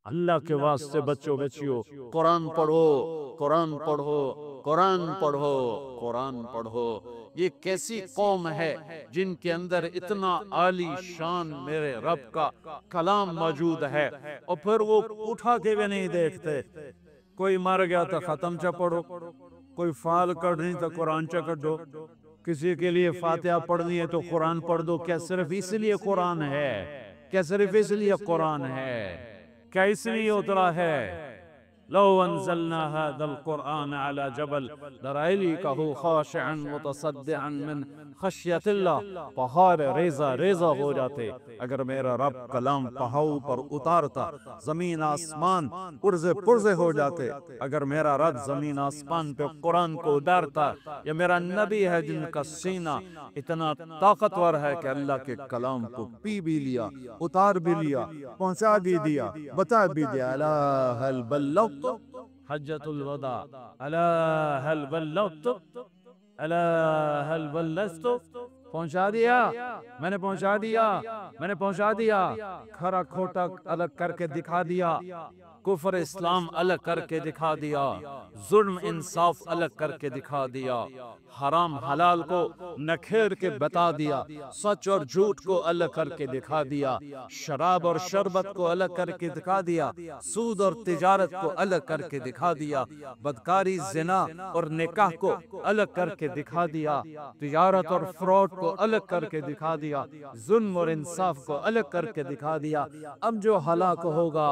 اللہ کے واسطے بچوں بچیوں قرآن پڑھو، قرآن پڑھو، قرآن پڑھو، قرآن پڑھو۔ یہ کیسی قوم ہے جن کے اندر اتنا عالی شان میرے رب کا کلام موجود ہے، اور پھر وہ اٹھا کے بھی نہیں دیکھتے۔ کوئی مر گیا تو ختم چا پڑھو، کوئی فال کرنی تو قرآن چا کر دو، کسی کے لیے فاتحہ پڑھنی ہے تو قرآن پڑھ دو۔ کیا صرف اس لیے قرآن ہے؟ کیا صرف اس لیے قرآن ہے؟ کیا اس لیے اترا ہے؟ لو انزلنا هذا القرآن على جبل لرأيته خاشعا متصدعا من خشیت اللہ، پہاڑ ریزہ ریزہ ہو جاتے اگر میرا رب کلام پہاڑوں پر اتارتا، زمین آسمان پرزے پرزے ہو جاتے اگر میرا رب زمین آسمان پہ قرآن کو اتارتا۔ یہ میرا نبی ہے جن کا سینہ اتنا طاقتور ہے کہ اللہ کے کلام کو پی بھی لیا، اتار بھی لیا، پہنچا بھی دیا، بتا بھی دیا۔ الا هل بلغت حجۃ الوداع، الا هل بلغت، الا هل بلغت، پہنچا دیا، میں نے پہنچا دیا، میں نے پہنچا دیا۔ کھرا کھوٹا الگ کر کے دکھا دیا، کفر اسلام الگ کر کے دکھا دیا، ظلم انصاف الگ کر کے دکھا دیا، حرام حلال کو نکھیر کے بتا دیا، سچ اور جھوٹ کو الگ کر کے دکھا دیا، شراب اور شربت کو الگ کر کے دکھا دیا، سود اور تجارت کو الگ کر کے دکھا دیا، بدکاری زنا اور نکاح کو الگ کر کے دکھا دیا، تجارت اور فراڈ کو الگ کر کے دکھا دیا، ظلم اور انصاف کو الگ کر کے دکھا دیا۔ اب جو ہلاک ہوگا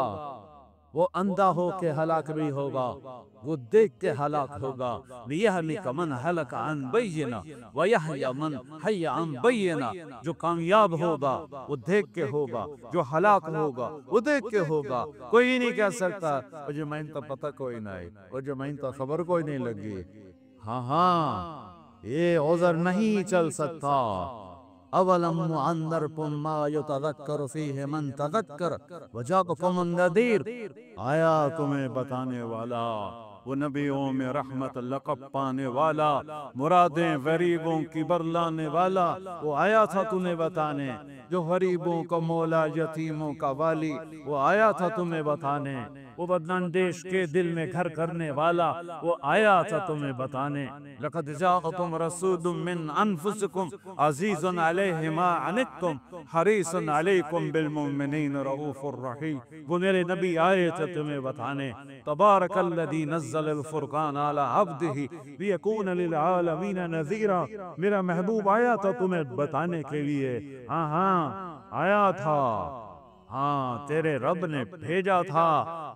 وہ اندھا ہو کے ہلاک بھی ہوگا، وہ دیکھ کے ہلاک ہوگا۔ لِيَهْلِكَ مَنْ هَلَكَ عَنْ بَيِّنَةٍ وَيَحْيَىٰ مَنْ حَيَّ عَنْ بَيِّنَةٍ۔ جو کامیاب ہوگا وہ دیکھ کے ہوگا، جو ہلاک ہوگا وہ دیکھ کے ہوگا۔ کوئی نہیں کہہ سکتا مجھے میں تو پتہ کوئی نہیں، مجھے میں تو خبر کوئی نہیں لگی۔ ہاں ہاں، یہ عذر نہیں چل سکتا۔ اولم نعمرکم ما یتذکر فیہ من تذکر وجاءکم النذیر۔ آیا تمہیں بتانے والا، وہ نبیوں میں رحمت لقب پانے والا، مرادیں غریبوں کی برلانے والا، وہ آیا تھا تمہیں بتانے۔ جو غریبوں کا مولا، یتیموں کا والی، وہ آیا تھا تمہیں بتانے۔ وہ بداندیش کے دل میں گھر کرنے والا، وہ آیا تھا تمہیں بتانے۔ لقد جاءکم رسول من انفسکم عزیز علیہ ما عنتم حریص علیکم بالمؤمنین رؤوف الرحیم۔ وہ میرے نبی آئے تھے تمہیں بتانے۔ تبارک الذی نزل الفرقان علی عبدہ لیکون للعالمین نذیرا۔ میرا محبوب آیا تھا تمہیں بتانے کے لیے، ہاں ہاں آیا تھا، ہاں تیرے رب نے بھیجا تھا۔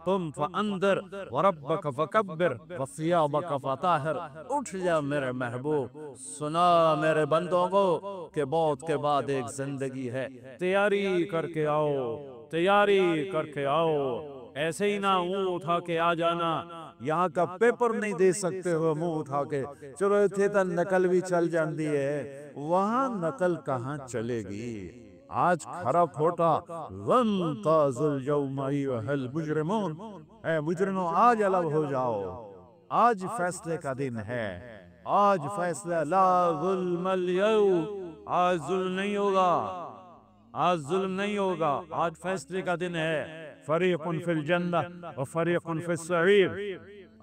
تم فاندر وربک فکبر وثیابک فطہر۔ اٹھ جا میرے محبوب، سنا میرے بندوں کو کہ موت کے بعد ایک زندگی ہے، تیاری کر کے آؤ، تیاری کر کے آؤ۔ ایسے ہی نہ منہ اٹھا کے آ جانا، یہاں کا پیپر نہیں دے سکتے ہو منہ اٹھا کے، چلو تھے تو نقل بھی چل جاندی ہے، وہاں نقل کہاں چلے گی۔ آج کھرا کھوٹا وَامْتَازُوا الْيَوْمَ أَيُّهَا الْمُجْرِمُونَ، اے مجرموں آج الگ ہو جاؤ، آج فیصلے کا دن ہے، آج فیصلہ لا ظلم اليوم، آج ظلم نہیں ہوگا، آج ظلم نہیں ہوگا، آج فیصلے کا دن ہے۔ فریق فی الجنہ و فریق فی السعیر۔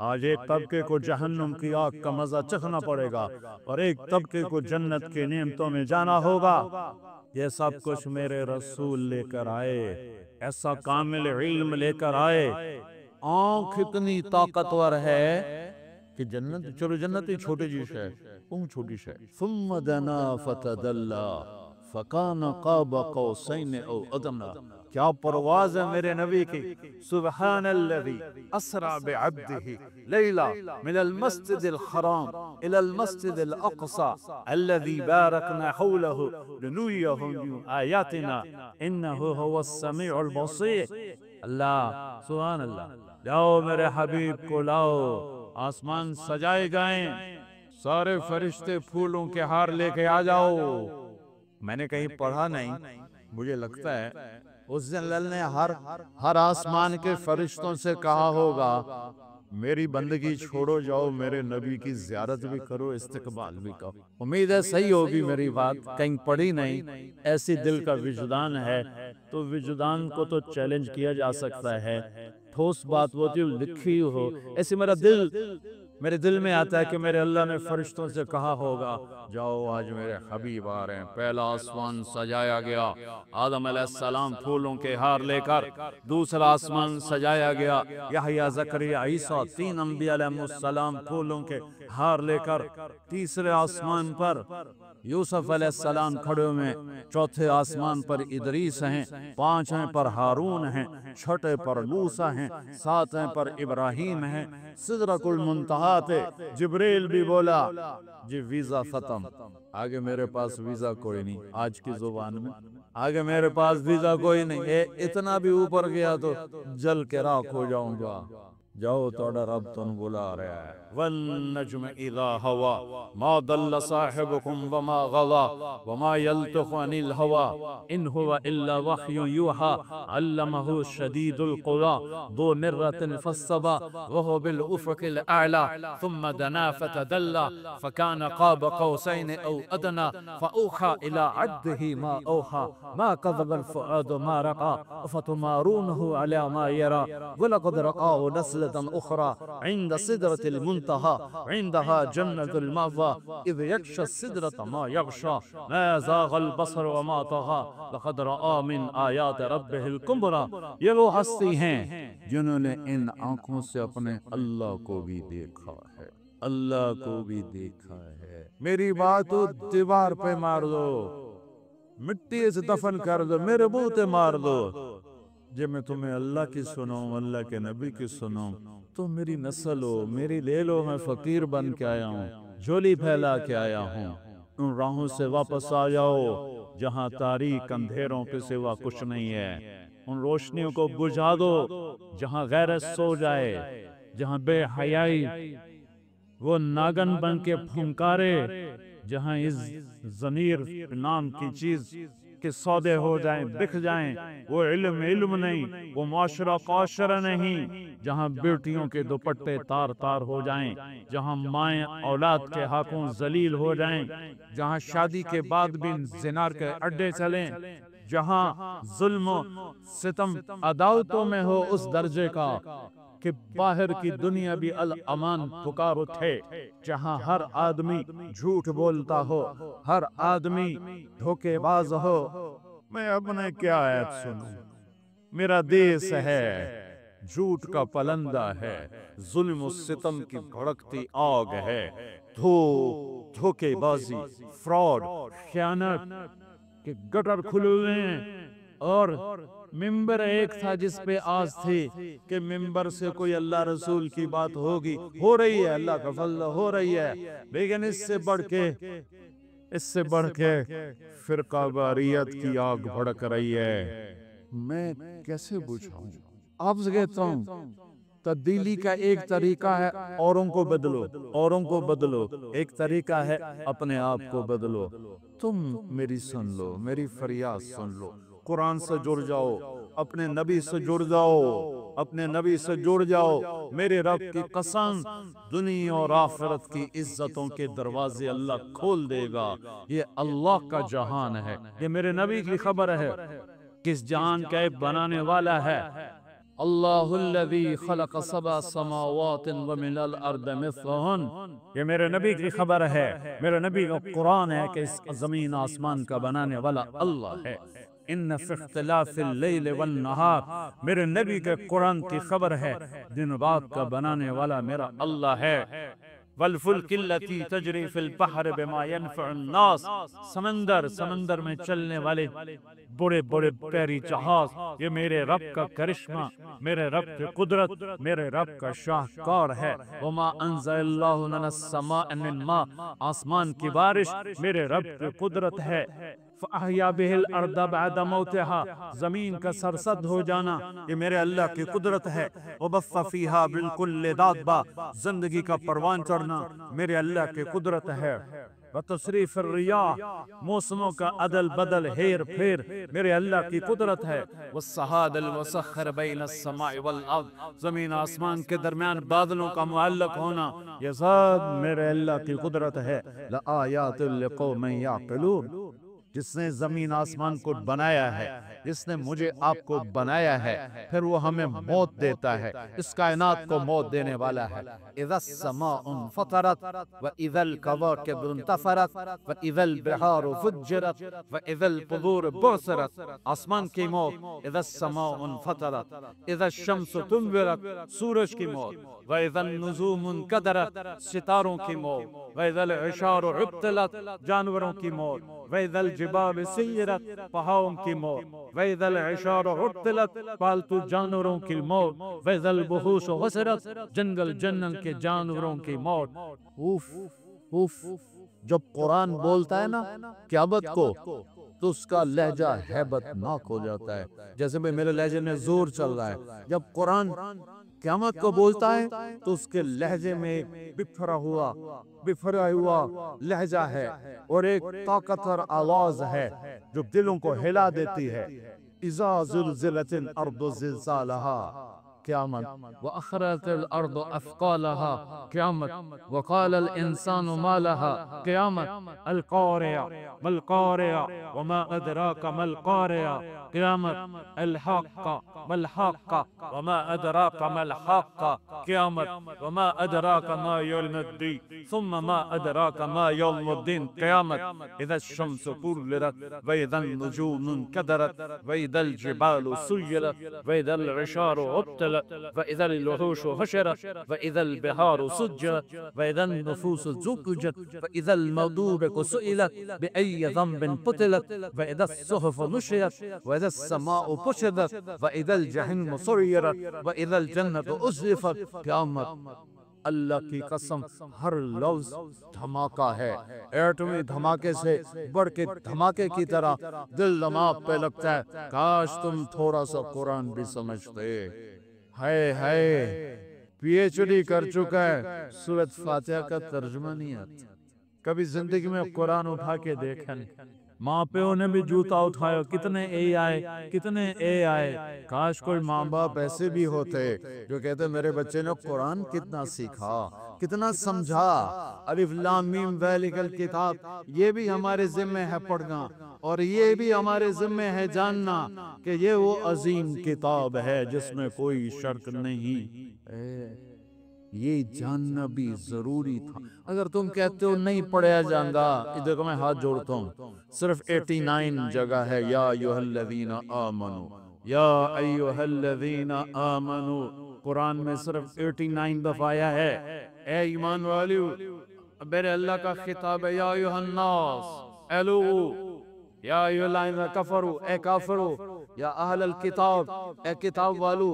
آج ایک طبقے کو جہنم کی آگ کا مزہ چکھنا پڑے گا اور ایک طبقے کو جنت کے نعمتوں میں جانا ہوگا۔ یہ سب کچھ میرے رسول لے کر آئے، ایسا کامل علم لے کر آئے، آنکھ اتنی طاقتور ہے کہ جنت، چلو جنت ہی چھوٹی جی ہے، چھوٹی ہے۔ ثم دنا فتدلی فکان قاب قوسین او ادنی۔ کیا پرواز ہے میرے نبی کی۔ سبحان الذی اسریٰ بعبدہ لیلا من المسجد الحرام الى المسجد الاقصی الذی بارکنا حولہ لنریہ من آیاتنا انہ هو السمیع البصیر۔ اللہ، سبحان اللہ۔ لاؤ میرے حبیب کو لاؤ، آسمان سجائے گئے، سارے فرشتے پھولوں کے ہار لے کے آ جاؤ۔ میں نے کہیں پڑھا نہیں، مجھے لگتا ہے اس دن اللہ نے ہر آسمان کے فرشتوں سے کہا ہوگا میری بندگی چھوڑو، جاؤ میرے نبی کی زیارت بھی کرو، استقبال بھی کرو۔ امید ہے صحیح ہوگی میری بات، کہیں پڑھی نہیں، ایسی دل کا وجدان ہے تو وجدان کو تو چیلنج کیا جا سکتا ہے۔ ٹھوس بات وہ جو لکھی ہو، ایسے میرے دل میں آتا ہے کہ میرے اللہ نے فرشتوں سے کہا ہوگا جاؤ آج میرے حبیب آ رہے ہیں۔ پہلا آسمان سجایا گیا آدم علیہ السلام پھولوں کے ہار لے کر، دوسرا آسمان سجایا گیا یحییٰ زکریا عیسیٰ، 3 انبیاء علیہ السلام پھولوں کے ہار لے کر، تیسرے آسمان پر یوسف علیہ السلام کھڑے ہوئے، چوتھے آسمان پر ادریس ہیں، 5ویں پر ہارون ہیں، 6 پر موسیٰ ہیں، 7ویں پر ابراہیم ہیں، سدرۃ المنتہا پہ جبریل بھی بولا جی ویزا ختم، آگے میرے پاس ویزا کوئی نہیں، آج کی زبان میں آگے میرے پاس ویزا کوئی نہیں، اتنا بھی اوپر گیا تو جل کے راکھ ہو جاؤں گا۔ جاؤ توڑا رب تن بلا رہا ہے۔ والنجم اذا ہوا ما ضل صاحبكم وما غوا وما يلتق عن الهوى ان هو الا وحي يوحى علمه شديد القوى ذو مرة فاستوى وهو بالافق الاعلى ثم دنا فتدلى فكان قاب قوسين او ادنى فاوحى الى عبده ما اوحى ما كذب الفؤاد ما رأى افتمارونه على ما يرى ولقد رآه نزلة أخرى عند سدرة المنتهى عندها جنة المأوى إذ يغشى السدرة ما يغشى ما زاغ البصر وما طغى لقد رأى من آيات ربه الكبرى۔ یہ وہ ہستی ہیں جنہوں نے ان آنکھوں سے اپنے اللہ کو بھی دیکھا ہے، اللہ کو بھی دیکھا ہے۔ میری بات دیوار پہ مار دو، مٹی سے دفن کر دو، میرے بوتے مار دو، جب میں تمہیں اللہ کی سنوں، اللہ کے نبی کی سنوں تو میری نسل ہو، میری لے لو، میں فقیر بن کے آیا ہوں، جھولی پھیلا کے آیا ہوں۔ ان راہوں سے واپس آ جاؤ جہاں تاریک اندھیروں کے سوا کچھ نہیں ہے، ان روشنیوں کو بجھا دو جہاں غیرت سو جائے، جہاں بے حیائی وہ ناگن بن کے پھنکارے، جہاں اس ضمیر نام کی چیز کہ سودے ہو جائیں، بک جائیں، وہ علم نہیں، وہ معاشرہ معاشرہ نہیں، جہاں بیٹیوں کے دوپٹے تار تار ہو جائیں، جہاں مائیں اولاد کے حقوں ذلیل ہو جائیں، جہاں شادی کے بعد بھی زنا کے اڈے چلیں، جہاں ظلم و ستم عداوتوں میں ہو اس درجے کا کہ باہر کی دنیا بھی الامان پکار اٹھے، جہاں ہر آدمی جھوٹ بولتا ہو، ہر آدمی دھوکے باز ہو۔ میں اپنے کیا آیت سنوں؟ میرا دیس ہے جھوٹ کا پلندہ ہے، ظلم و ستم کی بھڑکتی آگ ہے، دھوکے بازی، فراڈ، خیانت کے گٹر کھلے ہوئے ہیں، اور ممبر ایک تھا جس پہ آس تھی کہ ممبر سے کوئی اللہ رسول کی بات ہوگی، ہو رہی ہے، اللہ کا فضل ہو رہی ہے، لیکن اس سے بڑھ کے فرقہ واریت کی آگ بھڑک رہی ہے۔ میں کیسے بجھاؤں؟ آپ سے کہتا ہوں تبدیلی کا ایک طریقہ ہے اوروں کو بدلو، اوروں کو بدلو، ایک طریقہ ہے اپنے آپ کو بدلو۔ تم میری سن لو، میری فریاد سن لو، قرآن سے جڑ جاؤ، اپنے نبی سے جڑ جاؤ، اپنے نبی سے جڑ جاؤ۔ میرے رب کی قسم، دنیا اور آخرت کی عزتوں کے دروازے اللہ کھول دے گا۔ یہ اللہ کا جہان ہے، یہ میرے نبی کی خبر ہے، کس جہان کا ایک بنانے والا ہے۔ اللہ الذی خلق 7 سماوات ومن الارض مثلہن، یہ میرے نبی کی خبر ہے، میرے نبی کا قرآن ہے کہ اس زمین آسمان کا بنانے والا اللہ ہے۔ ان فی اختلاف اللیل والنہار، میرے نبی کے قرآن کی خبر ہے، دن رات کا بنانے والا میرا اللہ ہے۔ والفلک التی تجری فی البحر بما ینفع الناس، سمندر میں چلنے والے بڑے بڑے پیری جہاز، یہ میرے رب کا کرشمہ، میرے رب کی قدرت، میرے رب کا شاہکار ہے۔ وما انزل اللہ من السماء من ماء، آسمان کی بارش میرے رب کی قدرت ہے۔ فَأَحْيَا بِهِ الْأَرْضَ بَعْدَ مَوْتِهَا، زمین کا سرسد ہو جانا یہ میرے اللہ کی قدرت ہے۔ وَبَثَّ فِيهَا مِن كُلِّ دَابَّةٍ، زندگی کا پروان چڑھنا میرے اللہ کی قدرت ہے۔ و تصریف الریاح، موسموں کا عدل بدل ہیر پھیر میرے اللہ کی قدرت ہے۔ والسحاب المسخر بین السماء والارض، زمین آسمان کے درمیان بادلوں کا معلق ہونا، یہ سب میرے اللہ کی قدرت ہے۔ لآیات لقوم یعقلون، جس نے زمین آسمان کو بنایا ہے، جس نے مجھے آپ کو بنایا ہے، پھر وہ ہمیں موت دیتا ہے، اس کائنات کو موت دینے والا ہے۔ اذا السماء انفطرت واذا الكواكب انتثرت واذا البحار فجرت واذا القبور بعثرت، آسمان کی موت، اذا السماء انفطرت، اذا الشمس تنورت، سورج کی موت، واذا النجوم انکدرت، ستاروں کی موت، واذا العشار عطلت، جانوروں کی موت، واذا الجبال سیرت، پہاڑوں کی موت، واذا العشار عطلت، پالتو جانوروں کی موت، واذا البحوش غسرت، جنگل جنگل کے جانوروں کی موت۔ اوف اوف، جب قرآن بولتا ہے نا قیامت کو تو اس کا لہجہ ہیبت ناک ہو جاتا ہے، جیسے میں میرے لہجے میں زور چل رہا ہے۔ جب قرآن قیامت کو بولتا ہے تو اس کے لہجے میں بکھرا ہوا لہجہ ہے اور ایک طاقتور آواز ہے جو دلوں کو ہلا دیتی ہے۔ اذا زلزلت الارض زلزالها، قیامت، واخرجت الارض اثقالها، قیامت، وقال الانسان ما لها، قیامت، القارعة ما القارعة وما ادراك ما القارعة، قیامت، الحاقة ما الحاقة وما ادراك ما الحاقة، قیامت، وما ادراك ما يوم الدين ثم ما ادراك ما يوم الدين، قیامت، اذا الشمس كورت واذا النجوم انكدرت واذا الجبال سيرت واذا العشار عطلت واذا الوحوش حشرت واذا البحار سجرت واذا النفوس زوجت واذا الموءودة سئلت بأي ذنب قتلت واذا الصحف نشرت واذا السماء كشطت واذا الجحيم سعرت واذا الجنة أزلفت، قیامت۔ اللہ کی قسم ہر لفظ دھماکہ ہے، ایٹمی دھماکے سے بڑھ کے دھماکے کی طرح دل دماغ پہ لگتا ہے۔ کاش تم تھوڑا سا قرآن بھی سمجھتے۔ ہائے پی ایچ ڈی کر چکا ہے، سورۃ فاتحہ کا ترجمہ نہیں آتا، کبھی زندگی میں قرآن اٹھا کے دیکھا نہیں۔ ماں پیوں نے بھی جوتا اٹھایا، کتنے اے آئے، کاش کوئی ماں باپ ایسے بھی ہوتے جو کہتے میرے بچے نے قرآن کتنا سیکھا، کتنا سمجھا۔ الف لام میم ذالک الکتاب، یہ بھی ہمارے ذمہ ہے پڑھنا، اور یہ بھی ہمارے ذمہ ہے جاننا کہ یہ وہ عظیم کتاب ہے جس میں کوئی شرک نہیں۔ یہ جاننا بھی ضروری تھا۔ اگر تم کہتے ہو نہیں پڑھیا جاندہ، ادھر کو میں ہاتھ جوڑتا ہوں، صرف 89 جگہ ہے یا ایھا الذین آمنو، یا ایھا الذین آمنو، قرآن میں صرف 89 دفعہ آیا ہے۔ اے ایمان والیو، میرے اللہ کا خطاب ہے، یا ایھا الناس، اے لوگو، یا ایھا الذین کفروا، اے کافرو، یا اہل الکتاب، اے کتاب والو،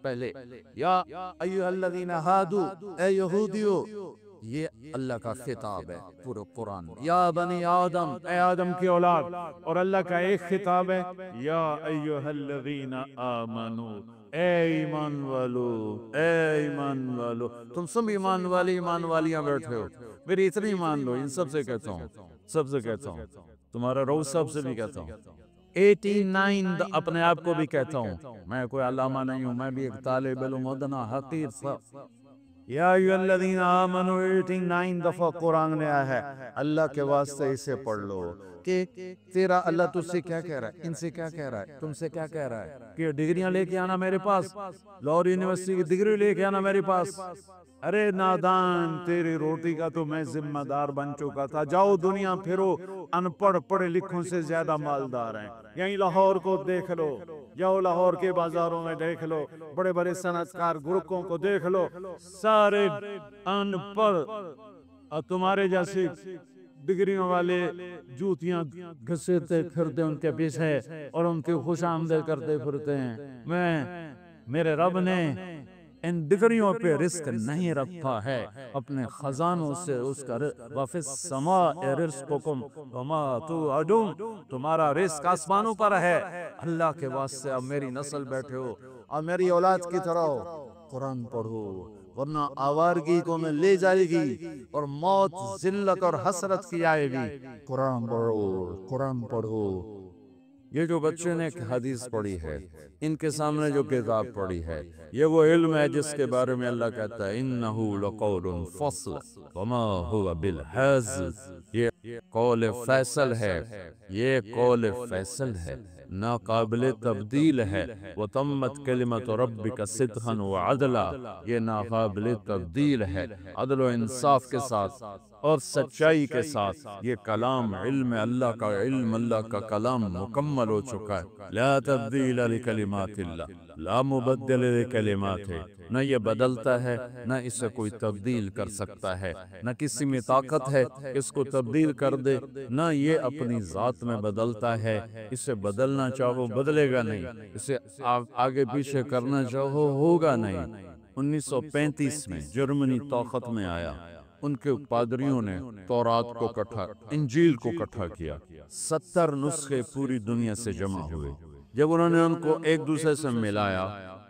پہلے یا ایھا الذین ہادو، اے یہودیو، یہ اللہ کا خطاب ہے پورے قرآن میں۔ یا بنی آدم، اے آدم کی اولاد، اور اللہ کا ایک خطاب ہے، یا ایھا الذین آمنو، اے ایمان والو، اے ایمان والو۔ تم سب ایمان والیاں بیٹھے ہو، میری اتنی مان لو، ان سب سے کہتا ہوں، تمہارا روز سب سے بھی کہتا ہوں، 89 اپنے آپ کو بھی کہتا ہوں، میں کوئی علامہ نہیں ہوں، میں بھی ایک طالب علم ادنا حقیر سا۔ یا ایھا الذین آمنو 89 دفعہ قرآن میں آیا ہے، اللہ کے واسطے اسے پڑھ لو کہ تیرا اللہ تجھ سے کیا کہہ رہا ہے، ان سے کیا کہہ رہا ہے، تم سے کیا کہہ رہا ہے، کہ ڈگریاں لے کے آنا میرے پاس، لاہور یونیورسٹی کی ڈگری لے کے آنا میرے پاس۔ ارے نادان، تیری روٹی کا تو میں ذمہ دار بن چکا تھا، جاؤ دنیا پھرو، ان پڑھ پڑھے لکھوں سے زیادہ مالدار ہیں، یہیں لاہور کو دیکھ لو، جاؤ لاہور کے بازاروں میں دیکھ لو، بڑے بڑے صنعت کار گروپوں کو دیکھ لو، سارے ان پڑھ، اور تمہارے جیسے ڈگریوں والے جوتیاں گھسیٹتے پھرتے ان کے پیچھے اور ان کی خوش آمدید کرتے پھرتے ہیں۔ میرے رب نے ان ڈگریوں پہ رزق نہیں رکھا ہے، اپنے خزانوں سے اس کا وَفِي السَّمَاءِ رِزْقُكُمْ وَمَا تُوعَدُونَ، تمہارا رزق آسمانوں پر ہے۔ اللہ کے واسطے اب میری نسل بیٹھے ہو اور میری اولاد کی طرح ہو، قرآن پڑھو، ورنہ آوارگی کو میں لے جائے گی اور موت ذلت اور حسرت کی آئے گی۔ قرآن پڑھو، قرآن پڑھو۔ یہ جو بچے نے ایک حدیث پڑھی ہے، ان کے سامنے جو کتاب پڑھی ہے، یہ وہ علم ہے جس کے بارے میں اللہ کہتا ہے انہو لقول فصل وما ہوا بالحزل، یہ قول فیصل ہے، یہ قول فیصل ہے، ناقابل تبدیل ہے۔ وَتَمَّتْ كَلِمَةُ رَبِّكَ صِدْقًا وَعَدْلًا، یہ ناقابل تبدیل ہے، عدل و انصاف کے ساتھ اور سچائی کے ساتھ۔ یہ کلام علم اللہ کا، علم اللہ کا کلام مکمل ہو چکا ہے۔ لا تبدیل لکلمات اللہ، لا مبدل لکلمات، نہ یہ بدلتا ہے نہ اسے کوئی تبدیل کر سکتا ہے، نہ کسی میں طاقت ہے کہ اس کو تبدیل کر دے، نہ یہ اپنی ذات میں بدلتا ہے۔ اسے بدلنا چاہو بدلے گا نہیں، اسے آگے پیچھے کرنا چاہو ہوگا نہیں۔ 1935 میں جرمنی طاقت میں آیا، ان کے پادریوں نے تورات کو کٹھا، انجیل کو کٹھا کیا، 70 نسخے پوری دنیا سے جمع ہوئے۔ جب انہوں نے ان کو ایک دوسرے سے ملایا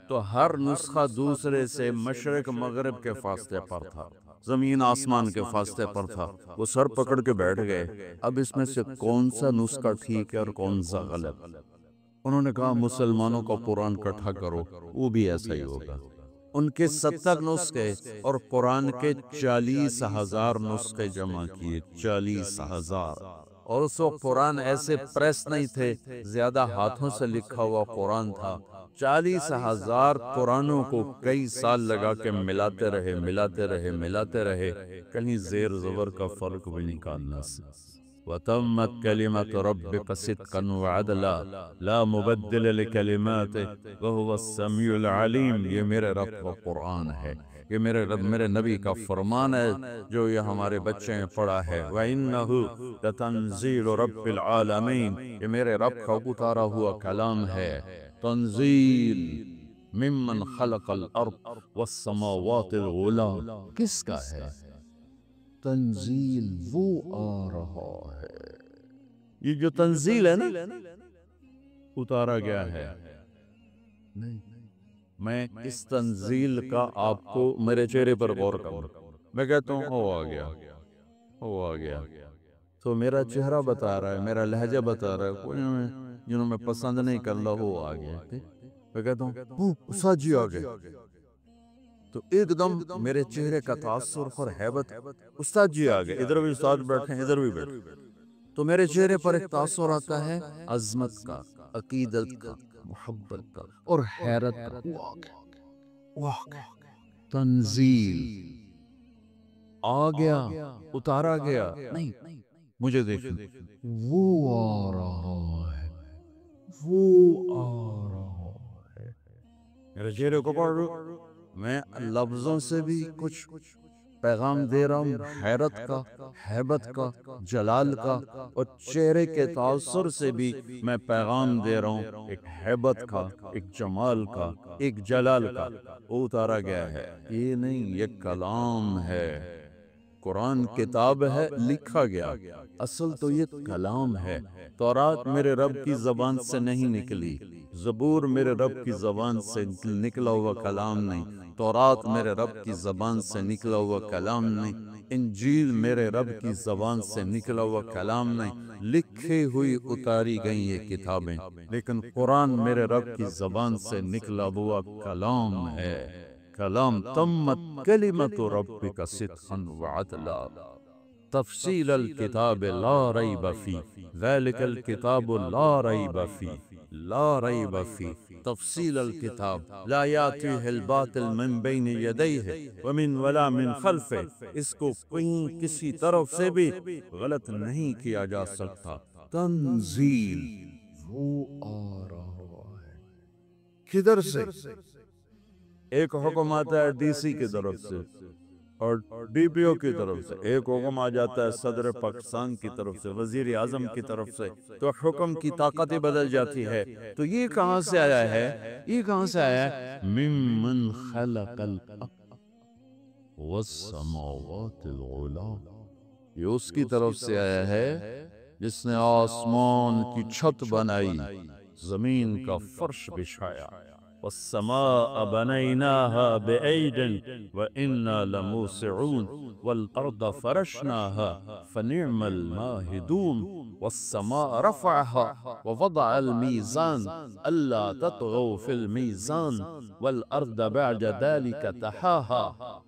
تو ہر نسخہ دوسرے سے مشرق مغرب کے فاصلے پر تھا، زمین آسمان کے فاصلے پر تھا۔ وہ سر پکڑ کے بیٹھ گئے، اب اس میں سے کون سا نسخہ ٹھیک ہے اور کون سا غلط؟ انہوں نے کہا مسلمانوں کا قرآن کٹھا کرو، وہ بھی ایسا ہی ہوگا۔ ان کے 70 نسخے اور قرآن کے 40,000 نسخے جمع کیے، 40,000۔ اور اس وقت قرآن ایسے پریس نہیں تھے، زیادہ ہاتھوں سے لکھا ہوا قرآن تھا۔ 40,000 قرآنوں کو کئی سال لگا کے ملاتے رہے، ملاتے رہے، ملاتے رہے، کہیں زیر زبر کا فرق بھی نکالنا سے۔ وَتَمَّتْ كَلِمَةُ رَبِّكَ صِدْقًا وَعَدْلًا لَا مُبَدِّلَ لِكَلِمَاتِهِ وَهُوَ السَّمِيعُ الْعَلِيمُ۔ یہ میرے رب کا قرآن ہے، یہ میرے رب، میرے نبی کا فرمان ہے جو یہ ہمارے بچے نے پڑھا ہے۔ وَإِنَّهُ لَتَنزِيلُ رَبِّ الْعَالَمِينَ، یہ میرے رب کا اتارا ہوا کلام ہے۔ تنزیل ممن خلق الارض والسماوات العلی، کس کا ہے؟ تنزیل وہ آ رہا ہے، یہ جو تنزیل ہے نا، اتارا گیا ہے۔ نہیں، میں اس تنزیل کا آپ کو میرے چہرے پر غور کروں، میں کہتا ہوں او آ گیا، او آ گیا، تو میرا چہرہ بتا رہا ہے، میرا لہجہ بتا رہا ہے، کوئی جنہوں میں پسند نہیں کر رہا وہ آ گیا۔ میں کہتا ہوں استاد جی آ گئے، تو ایک دم میرے چہرے کا تاثر اور ہیبت، استاد جی آ گئے، ادھر بھی استاد بیٹھے ہیں، ادھر بھی بیٹھے، تو میرے چہرے پر ایک تاثر آتا ہے عظمت کا، عقیدت کا، محبت کا اور حیرت کا۔ وہ آ گیا، تنزیل آ گیا، اتارا گیا نہیں، مجھے دیکھیں، وہ آ رہا ہے، وہ آ رہا ہے۔ میرے چہرے کو پڑھ رہے، میں لفظوں سے بھی کچھ پیغام دے رہا ہوں، حیرت کا، ہیبت کا، جلال کا، اور چہرے کے تاثر سے بھی میں پیغام دے رہا ہوں ایک ہیبت کا، ایک جمال کا، ایک جلال کا۔ وہ اتارا گیا ہے، یہ نہیں، یہ کلام ہے۔ قرآن کتاب ہے، لکھا گیا، اصل تو یہ کلام ہے۔ تورات میرے رب کی زبان سے نہیں نکلی، زبور میرے رب کی زبان سے نکلا ہوا کلام نہیں، تورات میرے رب کی زبان سے نکلا ہوا کلام نہیں، انجیل میرے رب کی زبان سے نکلا ہوا کلام نہیں۔ لکھی ہوئی اتاری گئی یہ کتابیں، لیکن قرآن میرے رب کی زبان سے نکلا ہوا کلام ہے۔ کلام تمت کلمت ربک صدقا وعدلا تفصیل الکتاب لا ریب فی ذلک الکتاب لا ریب فی لا ریب فی تفصیل الکتاب لا یاتیہ الباطل من بین یدیہ ومن ولا من خلفہ، اس کو کہیں کسی طرف سے بھی غلط نہیں کیا جا سکتا۔ تنزیل وہ آ رہا ہے، کدھر سے؟ ایک حکم آتا ہے ڈی سی کی طرف سے اور ڈی پی او کی طرف سے، ایک حکم آ جاتا ہے صدر پاکستان کی طرف سے، وزیر اعظم کی طرف سے، تو حکم کی طاقتیں بدل جاتی ہے۔ تو یہ کہاں سے آیا ہے؟ یہ کہاں سے آیا ہے؟ ممن خلق الارض والسماوات العلی، یہ اس کی طرف سے آیا ہے جس نے آسمان کی چھت بنائی، زمین کا فرش بچھایا، والسماء بنيناها بأيد وإنا لموسعون والأرض فرشناها فنعم الماهدون والسماء رفعها ووضع الميزان ألا تطغوا في الميزان والأرض بعد ذلك دحاها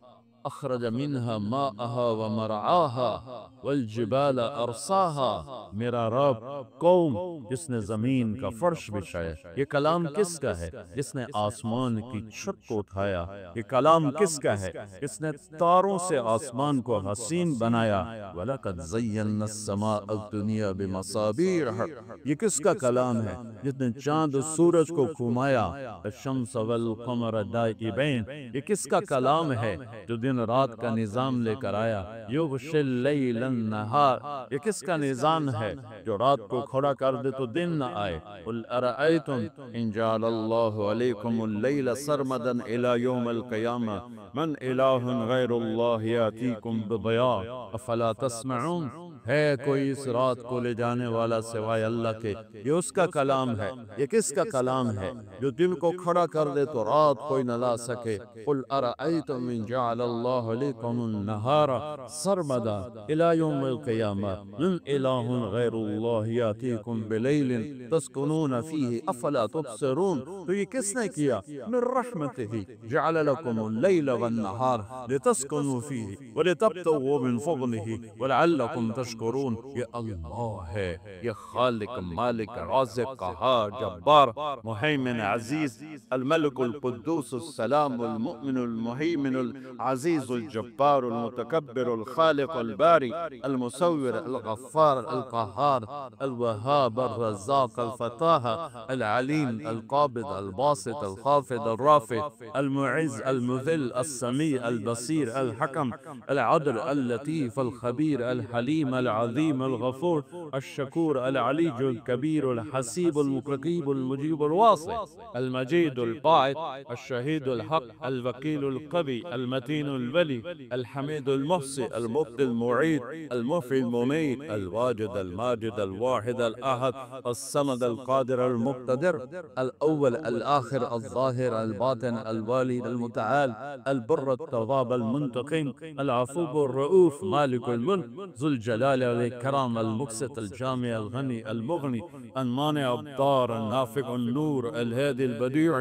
أخرج منها ماءها ومرعاها والجبال أرساها میرا رب قوم جس نے زمین کا فرش بچھایا. یہ کلام کس کا ہے؟ جس نے آسمان کی چھت کو اٹھایا. یہ کلام کس کا ہے؟ جس نے تاروں سے آسمان کو حسین بنایا. وَلَقَدْ زَيَّنَّا السَّمَاءَ الدُّنْيَا بِمَصَابِيحَ. یہ کس کا کلام ہے؟ جس نے چاند و سورج کو گھمایا. الشمس والقمر دائبین. یہ کس کا کلام ہے جو دن رات کا نظام لے کر آیا؟ یغشی اللیل النہار. یہ کس کا نظام ہے جو رات کو کھڑا کر دے تو دن نہ آئے؟ قل ارأیتم ان جعل اللہ علیکم اللیل سرمدا الی یوم القیامہ من الہ غیر اللہ یاتیکم بضیاء افلا تسمعون. ہے کوئی اس رات کو لے جانے والا سوائے اللہ کے؟ یہ اس کا کلام ہے. یہ کس کا کلام ہے جو دن کو کھڑا کر دے تو رات کوئی نہ لا سکے؟ قل ارأیتم ان جعل اللہ علیکم النہار سرمدا الی یوم القیامہ من الہ غیر اللہ یاتیکم بلیل تسکنون فیہ افلا تبصرون. تو یہ کس نے کیا؟ من رحمتہ جعل لکم اللیل والنہار لتسکنوا فیہ ولتبتغوا من فضلہ ولعلکم تشکرون. یہ اللہ ہے. یہ خالق، مالک، رازق، قہار، جبار، مہیمن، عزیز، الملک، القدوس، السلام، المؤمن، المہیمن، العزیز، الجبار، المتکبر، الخالق، الباری، المصور، الغفار، القہار، الوہاب، الرزاق، الفتاح، العلیم، القابض، الباسط، الخافض، الرافع، المعز، المذل، السمیع، البصیر، الحکم، العدل، اللطیف، الخبیر، الحلیم، العظیم، الغفور، الشکور، العلی الکبیر، الحسیب، المقریب، المجیب، الواسع، المجید، الباعث، الشہید، الحق، الوکیل، القوی، المتین، الولی، الحمید، المحصي، المبدي، المعيد، المحيي، المميت، الواجد، الماجد، الواحد، الأحد، الصمد، القادر، المقتدر، الأول، الآخر، الظاهر، الباطن، الوالي، المتعال، البر، التواب، المنتقم، العفو، الرؤوف، مالك الملك، ذو الجلال والإكرام، المقسط، الجامع، الغني، المغني، المانع، الضار، النافع، النور، الهادي، البديع،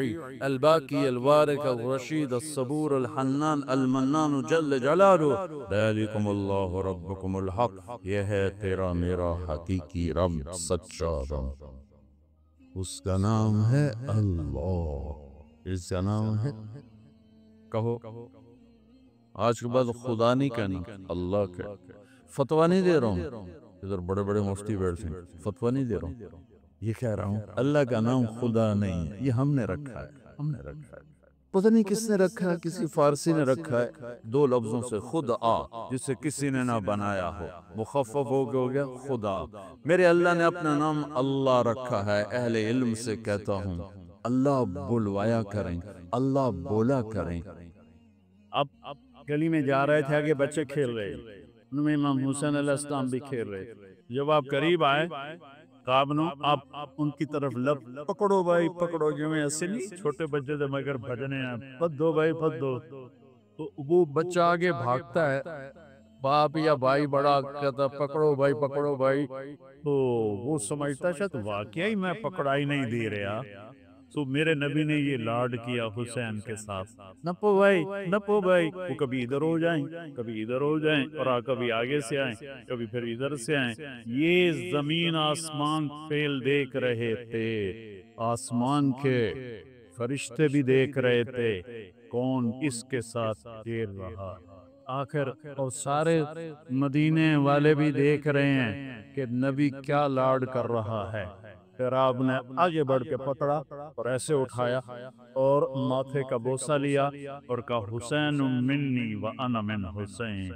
الباقي، الوارث، الرشيد، الصبور، الحنان، المنان جل جلالہ. ذالکم اللہ ربکم الحق. یہ ہے تیرا میرا حقیقی رب، سچا رب. اس کا نام ہے اللہ. اس کا نام ہے، کہو آج کے بعد خدا نہیں کہنا، اللہ کا. فتویٰ نہیں دے رہا ہوں، ادھر بڑے بڑے مفتی بیٹھے ہیں، فتویٰ نہیں دے رہا ہوں. یہ کہہ رہا ہوں اللہ کا نام خدا نہیں ہے، یہ ہم نے رکھا ہے. ہم نے رکھا ہے، پتہ نہیں کس نے رکھا ہے. کسی فارسی نے رکھا ہے دو لفظوں سے، خدا، جسے کسی نے نہ بنایا ہو، مخفف ہو گیا خدا. میرے اللہ نے اپنا نام اللہ رکھا ہے. اہل علم سے کہتا ہوں اللہ بلوایا کریں، اللہ بولا کریں. اب گلی میں جا رہے تھے، آگے بچے کھیل رہے، ان میں امام حسین علیہ السلام بھی کھیل رہے. جب آپ قریب آئے قابنو، آپ ان کی طرف لب پکڑو بھائی پکڑو، جو میں ایسے نہیں چھوٹے بچے تھے مگر بھجنے ہیں، پت دو بھائی پت دو. تو وہ بچہ آگے بھاگتا ہے، باپ یا بھائی بڑا کہتا پکڑو بھائی پکڑو بھائی. تو وہ سمجھتا شاید واقعی میں پکڑائی نہیں دے رہا. تو میرے نبی نے یہ لاڈ کیا حسین کے ساتھ، نپو بھائی نپو بھائی. وہ کبھی ادھر ہو جائیں کبھی ادھر ہو جائیں، اور کبھی آگے سے آئیں کبھی پھر ادھر سے آئیں. یہ زمین آسمان فیل دیکھ رہے تھے، آسمان کے فرشتے بھی دیکھ رہے تھے کون اس کے ساتھ کھیل رہا. آخر اور سارے مدینے والے بھی دیکھ رہے ہیں کہ نبی کیا لاڈ کر رہا ہے. پھر آپ نے آگے بڑھ کے پکڑا اور ایسے اٹھایا اور ماتھے کا بوسہ لیا اور کہا حسین منی وانا من حسین.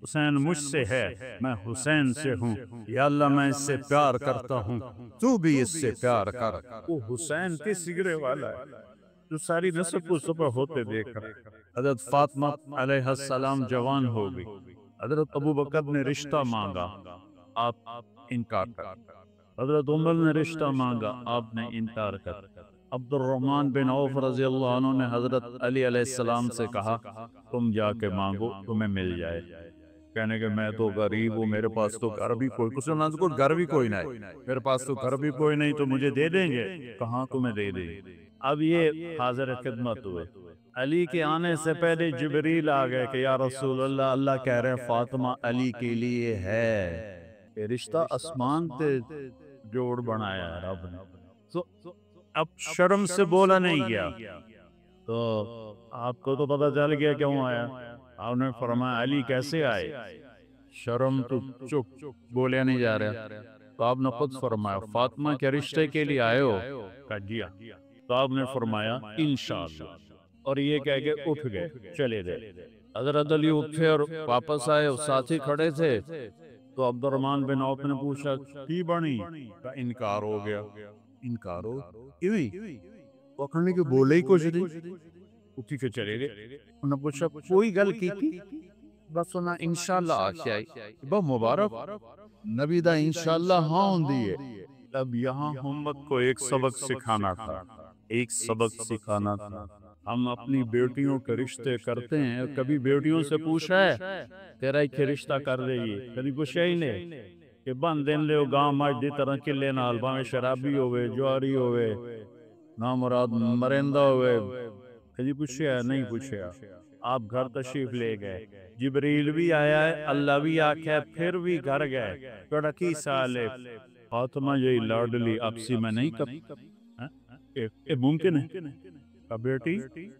حسین مجھ سے ہے، میں حسین سے ہوں. یا اللہ میں اس سے پیار کرتا ہوں، تو بھی اس سے پیار کر. وہ حسین کے سگرے والا ہے جو ساری نسل کو صبح ہوتے دیکھ رہا ہے. حضرت فاطمہ علیہ السلام جوان ہو گئی. حضرت ابو بکر نے رشتہ مانگا، آپ انکار کر. حضرت عمر نے رشتہ مانگا، آپ نے انکار کر. عبد الرحمن بن عوف رضی اللہ عنہ نے حضرت علی علیہ السلام سے کہا تم جا کے مانگو تمہیں مل جائے. کہنے کہ میں تو غریب ہوں, میرے پاس تو گھر بھی کوئی, کچھ نہ کو گھر بھی کوئی نہیں, میرے پاس تو گھر بھی کوئی نہیں, تو مجھے دے دیں گے؟ کہاں تمہیں دے دیں گے. اب یہ حاضر خدمت ہوئے. علی کے آنے سے پہلے جبریل آ گئے کہ یا رسول اللہ, اللہ کہہ رہے ہیں فاطمہ علی کے لیے ہے. یہ رشتہ آسمان تے جوڑ بنایا ہے رب نے. تو اب شرم سے بولا نہیں گیا. تو آپ کو تو پتہ چل گیا کیوں آیا. آپ نے فرمایا علی کیسے آئے؟ شرم تو چپ, بولیا نہیں جا رہا. تو آپ نے خود فرمایا فاطمہ کے رشتے کے لیے آئے ہو؟ کہا جی ہاں. تو آپ نے فرمایا انشاءاللہ, اور یہ کہہ کے اٹھ گئے چلے گئے. حضرت علی اٹھے اور واپس آئے, اور ساتھی کھڑے تھے. تو عبد الرحمن بن عوف نے پوچھا کی بنی؟ کا انکار ہو گیا. انکار ہو کیویں؟ پکڑنے کے بولے ہی کچھ نہیں, اٹھی کے چلے گئے. انہوں نے پوچھا کوئی گل کی تھی؟ بس سنا انشاءاللہ آخیا آئی. بہت مبارک نبی دا انشاءاللہ ہاں ہوندی ہے. اب یہاں امت کو ایک سبق سکھانا تھا, ایک سبق سکھانا تھا. ہم اپنی بیٹیوں کے رشتے کرتے ہیں, کبھی بیٹیوں سے پوچھا ہے تیرا ایک رشتہ کر دے گی؟ کبھی پوچھا ہی نہیں کہ بند دن لے گاں ماج دی طرح کلے نال باویں شرابی ہوئے, جواری ہوئے, نامراد مرندہ ہوئے. کبھی پوچھا نہیں پوچھا. آپ گھر تشریف لے گئے, جبریل بھی آیا ہے, اللہ بھی آکھا, پھر بھی گھر گئے. کڑا کی سال ہے فاطمہ یہی لاڈلی آپسی میں نہیں کب اے ممکن ہے کہ بیٹی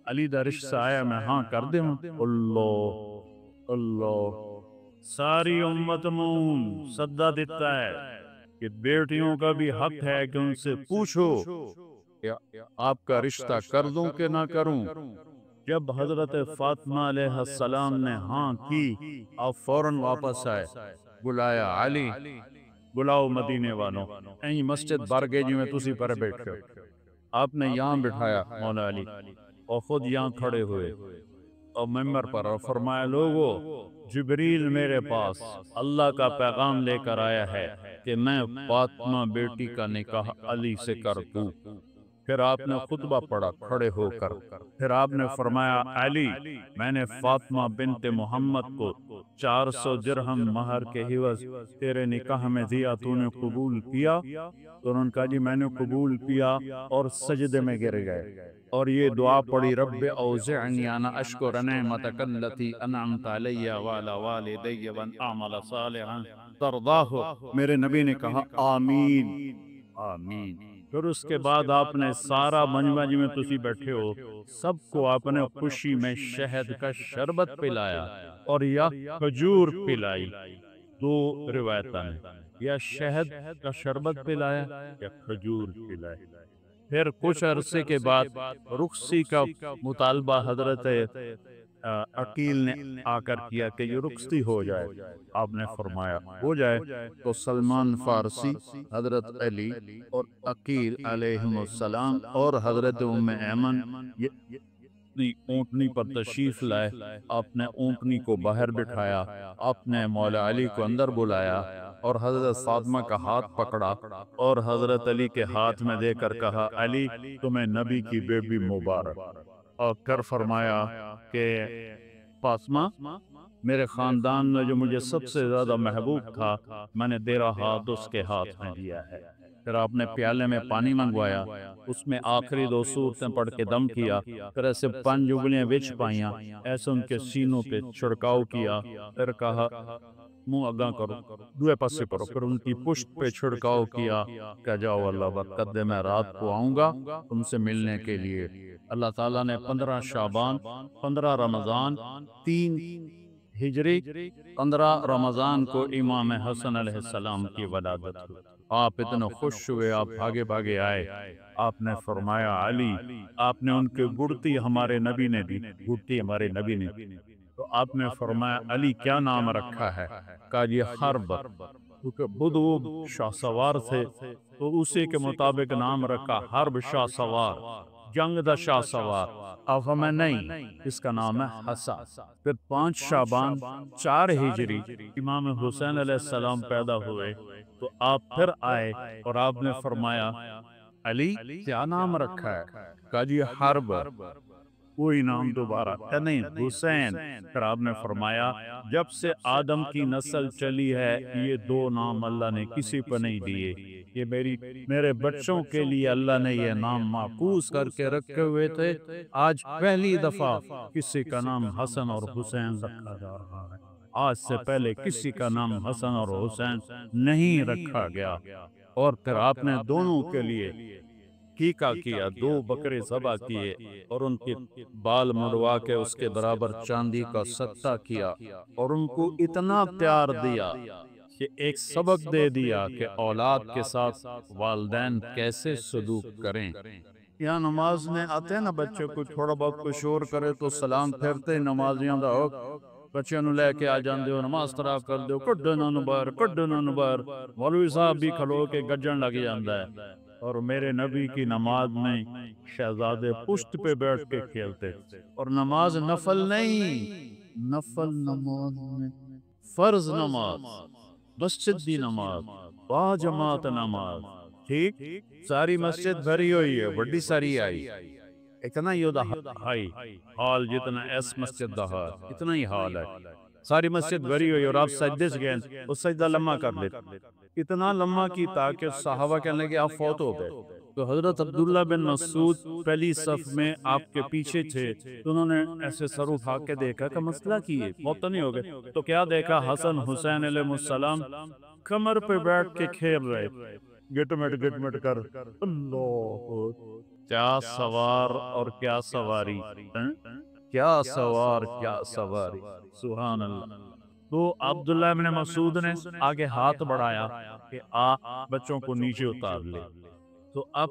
علی دا رشتہ آیا میں ہاں کر دے ہوں. اللہ اللہ, ساری امت مون صدہ دیتا ہے کہ بیٹیوں کا بھی حق ہے کہ ان سے پوچھو کہ آپ کا رشتہ کر دوں کہ نہ کروں. جب حضرت فاطمہ علیہ السلام نے ہاں کی, آپ فوراً واپس آئے. بلایا علی, بلاؤ مدینے والوں. این مسجد بھر گئی جی میں تسی پر بیٹھے. آپ نے یہاں بٹھایا مولا علی, اور خود یہاں کھڑے ہوئے اور ممبر پر, اور فرمایا لوگو جبریل میرے پاس اللہ کا پیغام لے کر آیا ہے کہ میں فاطمہ بیٹی کا نکاح علی سے کر دوں. پھر آپ نے خطبہ پڑھا کھڑے ہو کر. پھر آپ نے فرمایا علی میں نے فاطمہ بنت محمد کو 400 درہم مہر کے عوض تیرے نکاح میں دیا, تو نے قبول کیا؟ تو انہوں نے کہا جی میں نے قبول کیا, اور سجدے میں گر گئے اور یہ دعا پڑھی رب اوزعنی ان اشکر نعمتک التی انعمت علی وعلی والدی وان اعمل صالحا ترضاہ. میرے نبی نے کہا آمین آمین. پھر اس کے بعد آپ نے سارا مجمع جی میں تسی بیٹھے ہو سب کو آپ نے خوشی میں شہد کا شربت پلایا اور یا کھجور پلائی. دو روایتاں نے, یا شہد کا شربت پلایا یا کھجور پلائی. پھر کچھ عرصے کے بعد رخصی کا مطالبہ حضرت عقیل نے آ کر کیا کہ یہ رخصتی ہو جائے. آپ نے فرمایا ہو جائے. تو سلمان فارسی, حضرت علی اور عقیل علیہم السلام اور حضرت ام ایمن یہ اونٹنی پر تشریف لائے. آپ نے اونٹنی کو باہر بٹھایا, آپ نے مولا علی کو اندر بلایا اور حضرت فاطمہ کا ہاتھ پکڑا اور حضرت علی کے ہاتھ میں دے کر کہا علی تمہیں نبی کی بیبی مبارک. اور کر فرمایا کہ فاطمہ میرے خاندان میں جو مجھے سب سے زیادہ محبوب تھا, میں نے تیرا ہاتھ اس کے ہاتھ میں دیا ہے. پھر آپ نے پیالے میں پانی منگوایا, اس میں آخری 2 سورتیں پڑھ کے دم کیا, پھر ایسے 5 جگلیاں وچ پائیاں, ایسے ان کے سینوں پہ چھڑکاؤ کیا. پھر کہا منہ اگاں کرو, دوے پاسے کرو. پھر ان کی پشت پہ چھڑکاؤ کیا کہ جاؤ اللہ برکت دے, میں رات کو آؤں گا تم سے ملنے کے لیے. اللہ تعالیٰ نے 15 شعبان 15 رمضان 3 ہجری 15 رمضان کو امام حسن علیہ السلام کی ولادت ہوئی. آپ اتنے خوش ہوئے, آپ بھاگے بھاگے آئے. آپ نے فرمایا علی آپ نے ان کے گڑتی ہمارے نبی نے دی, گڑتی ہمارے نبی نے. تو آپ نے فرمایا علی کیا نام رکھا ہے؟ کہا یہ حرب, کیونکہ بدو شاہ سوار تھے تو اسی کے مطابق نام رکھا حرب شاہ سوار, جنگ دا شاہ سوار. اب ہمیں نہیں, اس کا نام ہے حسن. پھر 5 شعبان 4 ہجری امام حسین علیہ السلام پیدا ہوئے. تو آپ پھر آئے اور آپ نے فرمایا علی کیا نام رکھا ہے؟ کہا جی حرب، کوئی نام دوبارہ کہا نہیں حسین۔ پھر آپ نے فرمایا جب سے آدم کی نسل چلی ہے یہ دو نام اللہ نے کسی پہ نہیں دیے، یہ میرے بچوں کے لیے اللہ نے یہ نام معکوس کر کے رکھے ہوئے تھے، آج پہلی دفعہ کسی کا نام حسن اور حسین رکھا جا رہا ہے، آج سے پہلے کسی کا نام حسن اور حسین نہیں رکھا گیا۔ اور پھر آپ نے دونوں کے لیے عقیقہ کیا، 2 بکرے ذبح کیے اور ان کے بال مڑوا کے اس کے برابر چاندی کا صدقہ کیا، اور ان کو اتنا پیار دیا کہ ایک سبق دے دیا کہ اولاد کے ساتھ والدین کیسے سلوک کریں۔ یہاں نماز میں آتے ہیں نا بچے کو تھوڑا بہت کوئی شور کرے تو سلام پھیرتے، نمازیاں دا بچے نو لے کے آ جاندے ہو، نماز خراب کر دے، کڈنا نبر مولوی صاحب بھی کھلو کے گجن لگ جاندہ ہے۔ اور میرے نبی کی نماز میں شہزادے پشت پہ بیٹھ کے کھیلتے، اور نماز نفل نہیں، نفل نماز میں فرض نماز، مسجد دی نماز، با جماعت نماز، ٹھیک ساری مسجد بھری ہوئی ہے، بڑی ساری آئی، اتنا ہی دا ہائی حال جتنا اس مسجد دا حال اتنا ہی حال ہے، ساری مسجد بھری ہوئی اور آپ سجدے سے گئے، اس سجدہ لمحہ کر لیتے، اتنا لمحہ کی تاکہ صحابہ کہنے لگے آپ فوت ہو گئے۔ تو حضرت عبداللہ بن مسعود پہلی صف میں آپ کے پیچھے تھے، تو انہوں نے ایسے سر اٹھا کے دیکھا کہ مسئلہ کی ہے، موت نہیں ہو گئے، تو کیا دیکھا حسن حسین علیہ السلام کمر پہ بیٹھ کے کھیل رہے، گٹ مٹ کر، اللہ کیا سوار اور کیا سواری، کیا سوار کیا سواری، سبحان اللہ۔ تو عبداللہ بن مسعود نے آگے ہاتھ بڑھایا کہ بچوں کو نیچے اتار لے، تو اب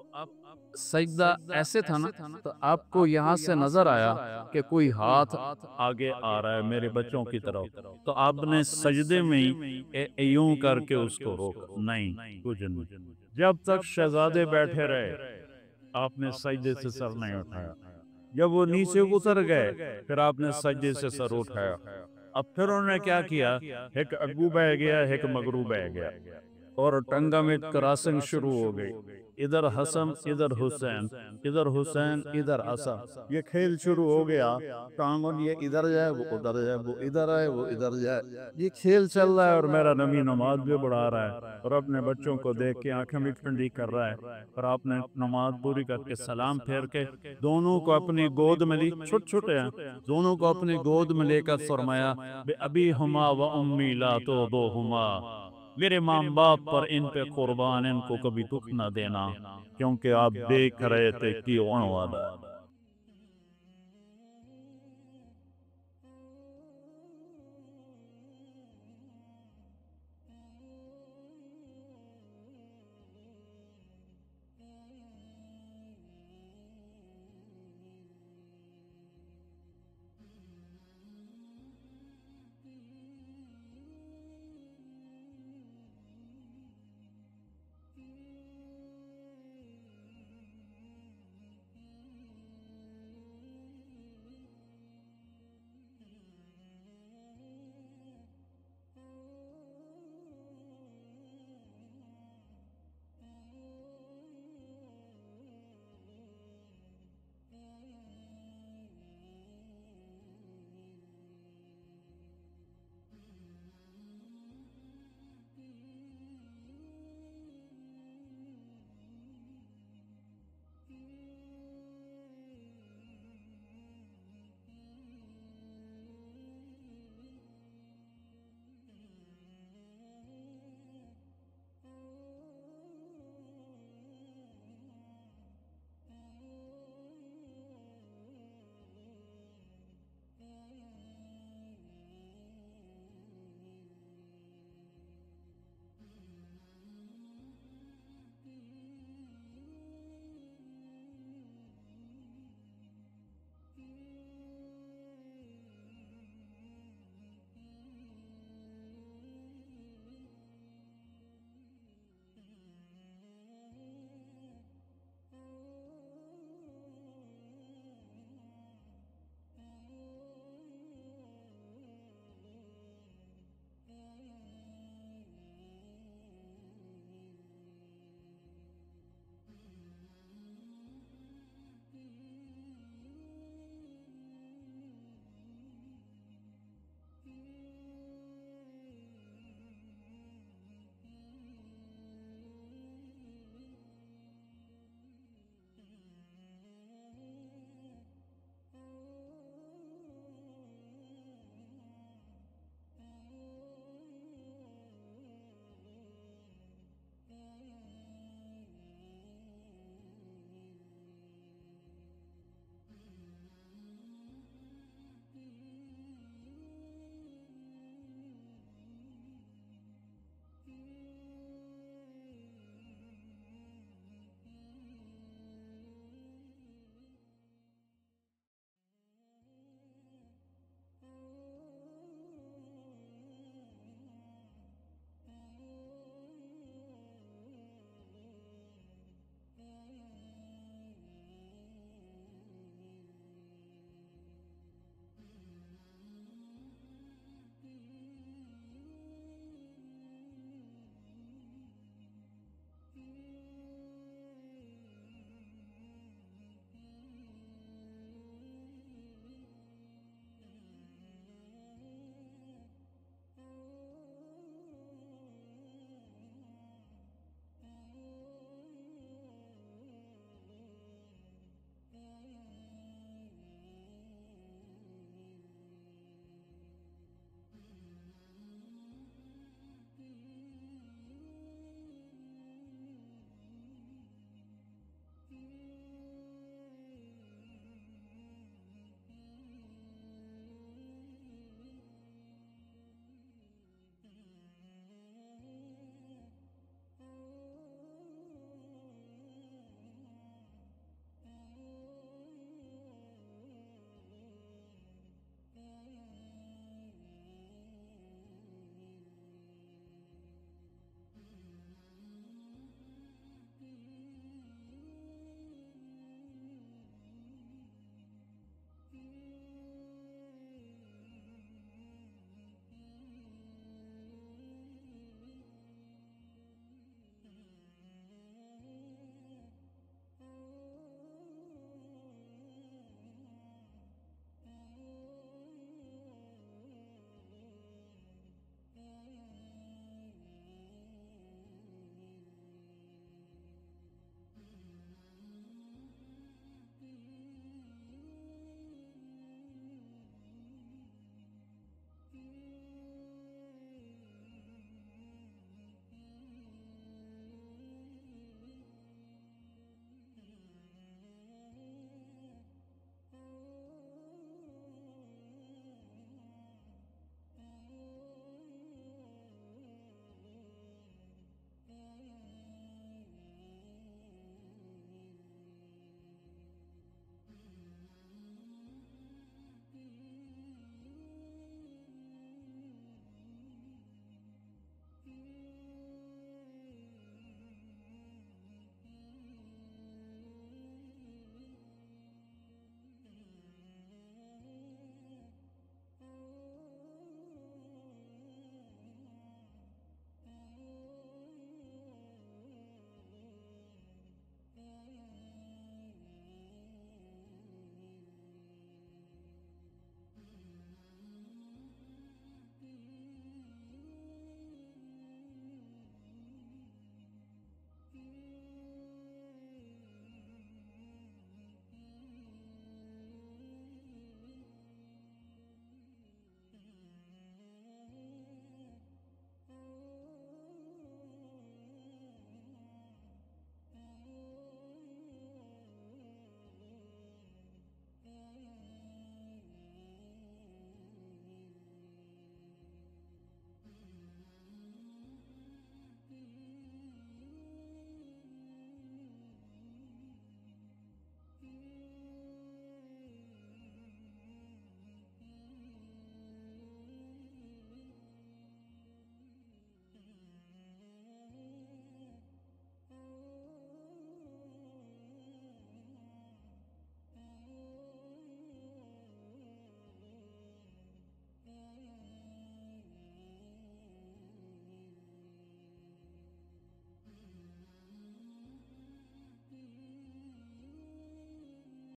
سجدہ ایسے تھا نا، تو آپ کو یہاں سے نظر آیا کہ کوئی ہاتھ آگے آ رہا ہے میرے بچوں کی طرف، تو آپ نے سجدے میں ہی یوں کر کے اس کو روکا، نہیں کچھ نہیں، جب تک شہزادے بیٹھے رہے آپ نے سجدے سے سر نہیں اٹھایا، جب وہ نیچے اتر گئے پھر آپ نے سجدے سے سر اٹھایا، اب پھر انہوں نے کیا کیا، ایک اگو بہ گیا ایک مگرو بہ گیا، اور ٹنگا میں کراسنگ شروع ہو گئی، ادھر حسن ادھر حسین، ادھر حسین ادھر حسن، یہ کھیل شروع ہو گیا، ٹانگن یہ ادھر جائے وہ ادھر جائے، وہ ادھر آئے وہ ادھر جائے، یہ کھیل چل رہا ہے، اور میرا نبی نماز بھی بڑھا رہا ہے اور اپنے بچوں کو دیکھ کے آنکھیں بھی ٹھنڈی کر رہا ہے، اور آپ نے نماز پوری کر کے سلام پھیر کے دونوں کو اپنی گود میں لی، چھوٹے چھوٹے ہیں، دونوں کو اپنی گود میں لے کر فرمایا بِأَبِيهُمَا وَأُمِّي لَا تُعْضُوهُمَا، میرے ماں باپ پر ان پہ قربان، ان کو کبھی دکھ نہ دینا، کیونکہ آپ دیکھ رہے تھے کہ